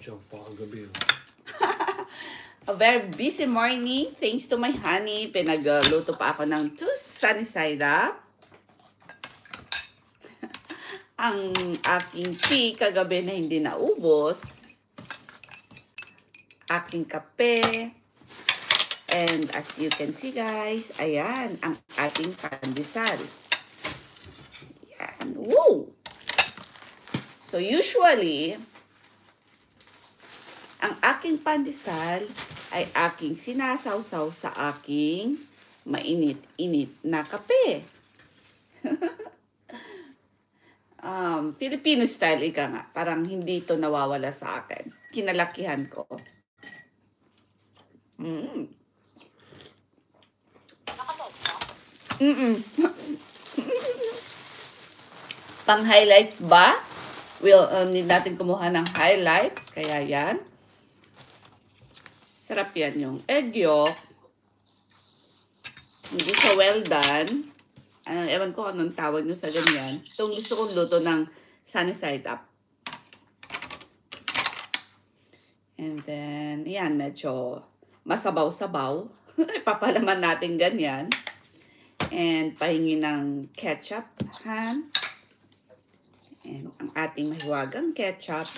siya paggabi. A very busy morning. Thanks to my honey. Pinagluto pa ako ng 2 sunny side up. Ang aking tea kagabi na hindi naubos. Aking kape. And as you can see guys, ayan ang ating pandesal. Ayan. Woo! So usually, ang aking pandesal ay aking sinasawsaw sa aking mainit-init na kape. Filipino style, ika nga. Parang hindi ito nawawala sa akin. Kinalakihan ko. Pang highlights ba? Need natin kumuha ng highlights. Kaya yan. Sarap yan yung egg yolk. Hindi siya well done. Ewan ko anong tawag nyo sa ganyan. Itong gusto kong luto ng sunny side up. And then, yan, medyo masabaw-sabaw. Ipapalaman natin ganyan. And pahingi ng ketchup, han. And ang ating mahiwagang ketchup.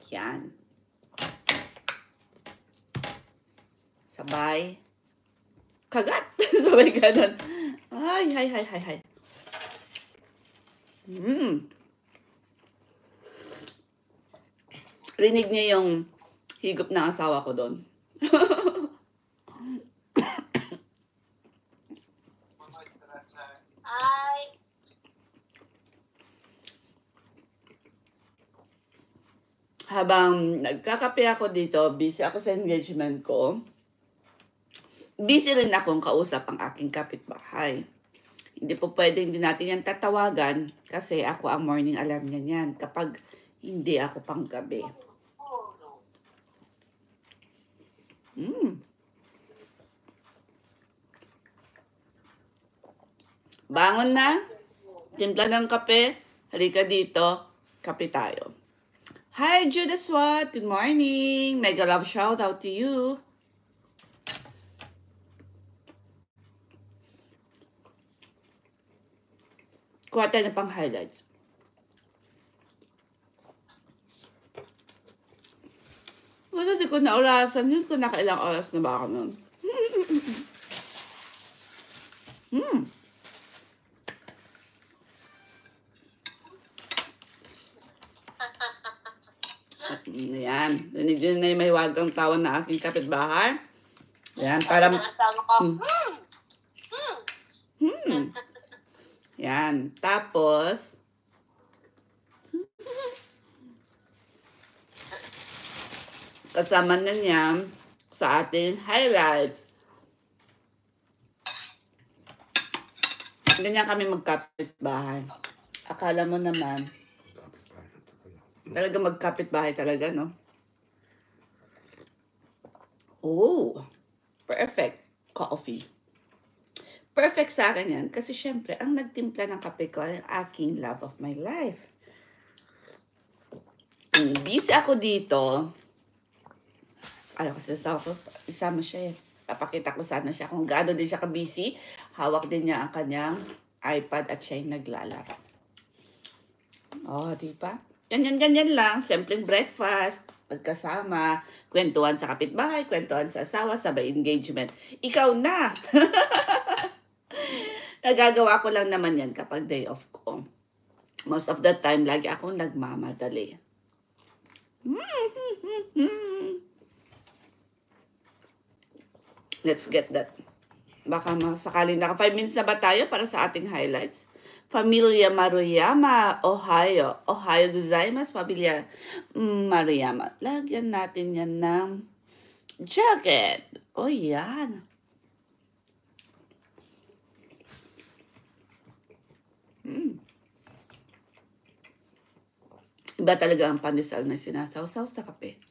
Yan. Sabay. Kagat. Sabay ganun. Ay. Rinig niyo yung higop ng asawa ko doon. Habang nagkakape ako dito, busy ako sa engagement ko. Busy rin akong kausap ang aking kapitbahay. Hindi po pwede, hindi natin yan tatawagan kasi ako ang morning alarm niyan kapag hindi ako pang gabi. Bangon na, timpla ng kape, halika dito, kape tayo. Hi Judah Swat, good morning. Mega love shout out to you. Kuha tayo na pang highlights. Wala, di ko na orasan yun. Kung nakailang oras na ba ako nun. Ayan. Rinig din na yung mahiwagang tawa na aking kapitbahay. Ayan, para... Yan. Tapos, kasama na niya sa ating highlights. Ganyan kami magkapit-bahay. Akala mo naman, talaga magkapit-bahay talaga, no? Oh, perfect coffee. Perfect sa akin yan. Kasi syempre, ang nagtimpla ng kape ko ay aking love of my life. Busy ako dito. Ayaw kasi isama siya eh. Papakita ko sana siya kung gaano din siya ka-busy. Hawak din niya ang kanyang iPad at siya yung naglalaro. Oh, di ba? Ganyan lang. Simpleng breakfast. Pagkasama. Kwentuhan sa kapitbahay. Kwentuhan sa asawa. Sabay engagement. Ikaw na! Nagagawa ko lang naman yan kapag day off ko. Most of the time, lagi akong nagmamadali. Let's get that. Baka masakali na. 5 minutes na ba tayo para sa ating highlights? Familia Maruyama, Ohio. Ohio gozaimasu, Familia Maruyama. Lagyan natin yan ng jacket. O yan. Iba talaga ang pandesal na sinasawsaw sa kape.